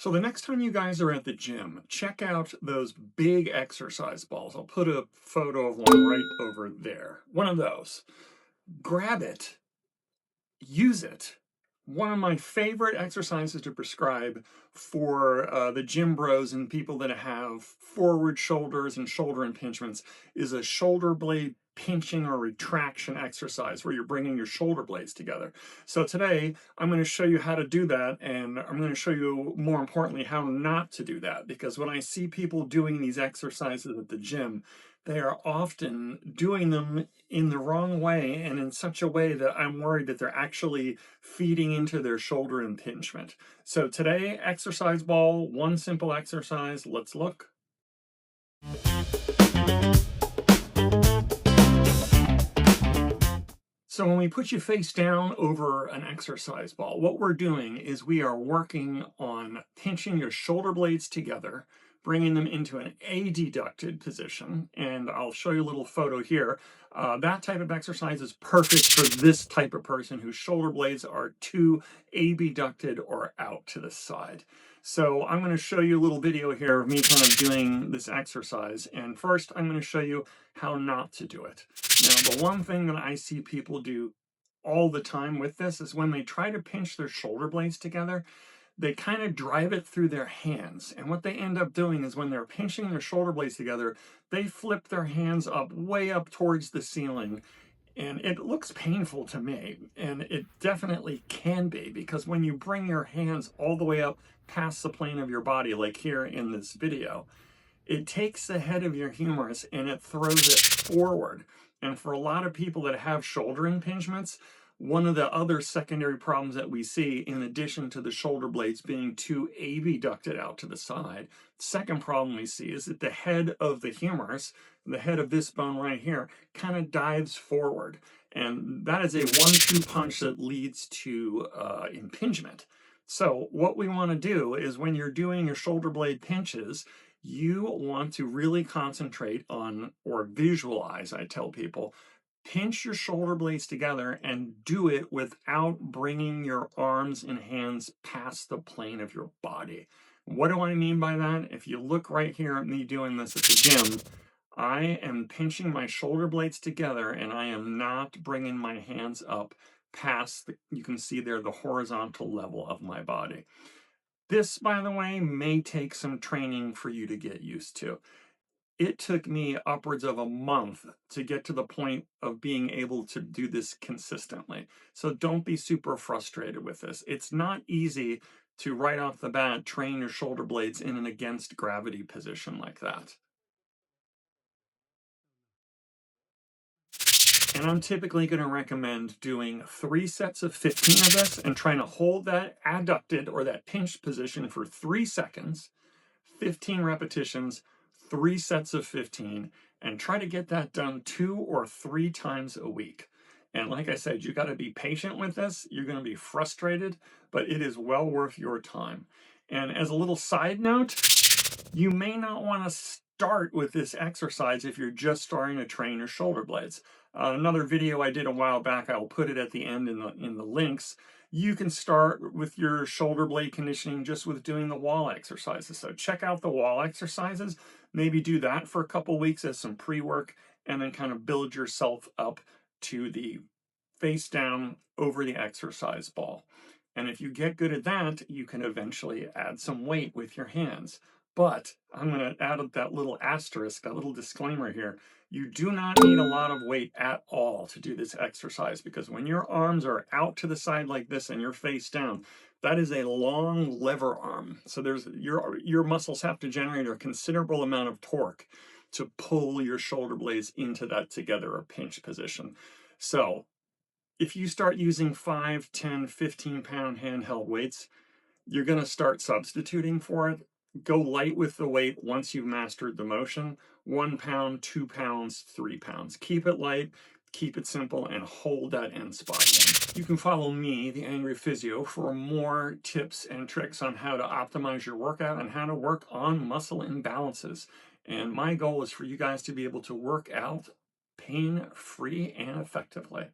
So the next time you guys are at the gym, check out those big exercise balls. I'll put a photo of one right over there. One of those. Grab it, use it. One of my favorite exercises to prescribe for the gym bros and people that have forward shoulders and shoulder impingements is a shoulder blade pinching or retraction exercise where you're bringing your shoulder blades together. So today I'm going to show you how to do that, and I'm going to show you, more importantly, how not to do that, because when I see people doing these exercises at the gym, they are often doing them in the wrong way and in such a way that I'm worried that they're actually feeding into their shoulder impingement. So today, exercise ball, one simple exercise. Let's look. So when we put you face down over an exercise ball, what we're doing is we are working on pinching your shoulder blades together, bringing them into an adducted position. And I'll show you a little photo here. That type of exercise is perfect for this type of person whose shoulder blades are too abducted or out to the side. So I'm going to show you a little video here of me kind of doing this exercise. And first, I'm going to show you how not to do it. Now, the one thing that I see people do all the time with this is when they try to pinch their shoulder blades together, they kind of drive it through their hands. And what they end up doing is when they're pinching their shoulder blades together, they flip their hands up way up towards the ceiling. And it looks painful to me, and it definitely can be, because when you bring your hands all the way up past the plane of your body, like here in this video, it takes the head of your humerus and it throws it forward. And for a lot of people that have shoulder impingements, one of the other secondary problems that we see, in addition to the shoulder blades being too abducted out to the side, second problem we see is that the head of the humerus, the head of this bone right here, kind of dives forward. And that is a 1-2 punch that leads to impingement. So what we want to do is, when you're doing your shoulder blade pinches, you want to really concentrate on, or visualize, I tell people, pinch your shoulder blades together and do it without bringing your arms and hands past the plane of your body. What do I mean by that? If you look right here at me doing this at the gym, I am pinching my shoulder blades together and I am not bringing my hands up past you can see there, the horizontal level of my body. This, by the way, may take some training for you to get used to. It took me upwards of a month to get to the point of being able to do this consistently. So don't be super frustrated with this. It's not easy to right off the bat train your shoulder blades in an against gravity position like that. And I'm typically going to recommend doing 3 sets of 15 of this and trying to hold that adducted or that pinched position for 3 seconds, 15 repetitions, 3 sets of 15, and try to get that done 2 or 3 times a week. And like I said, you got to be patient with this. You're going to be frustrated, but it is well worth your time. And as a little side note, you may not want to start with this exercise if you're just starting to train your shoulder blades. Another video I did a while back, I'll put it at the end in the links. You can start with your shoulder blade conditioning just with doing the wall exercises. So check out the wall exercises, maybe do that for a couple weeks as some pre-work, and then kind of build yourself up to the face down over the exercise ball. And if you get good at that, you can eventually add some weight with your hands. But I'm going to add that little asterisk, that little disclaimer here. You do not need a lot of weight at all to do this exercise, because when your arms are out to the side like this and you're face down, that is a long lever arm. So your muscles have to generate a considerable amount of torque to pull your shoulder blades into that together or pinch position. So if you start using 5, 10, 15-pound handheld weights, you're going to start substituting for it. Go light with the weight once you've mastered the motion. 1 pound, 2 pounds, 3 pounds. Keep it light, keep it simple, and hold that end spot in. You can follow me, the Angry Physio, for more tips and tricks on how to optimize your workout and how to work on muscle imbalances. And my goal is for you guys to be able to work out pain-free and effectively.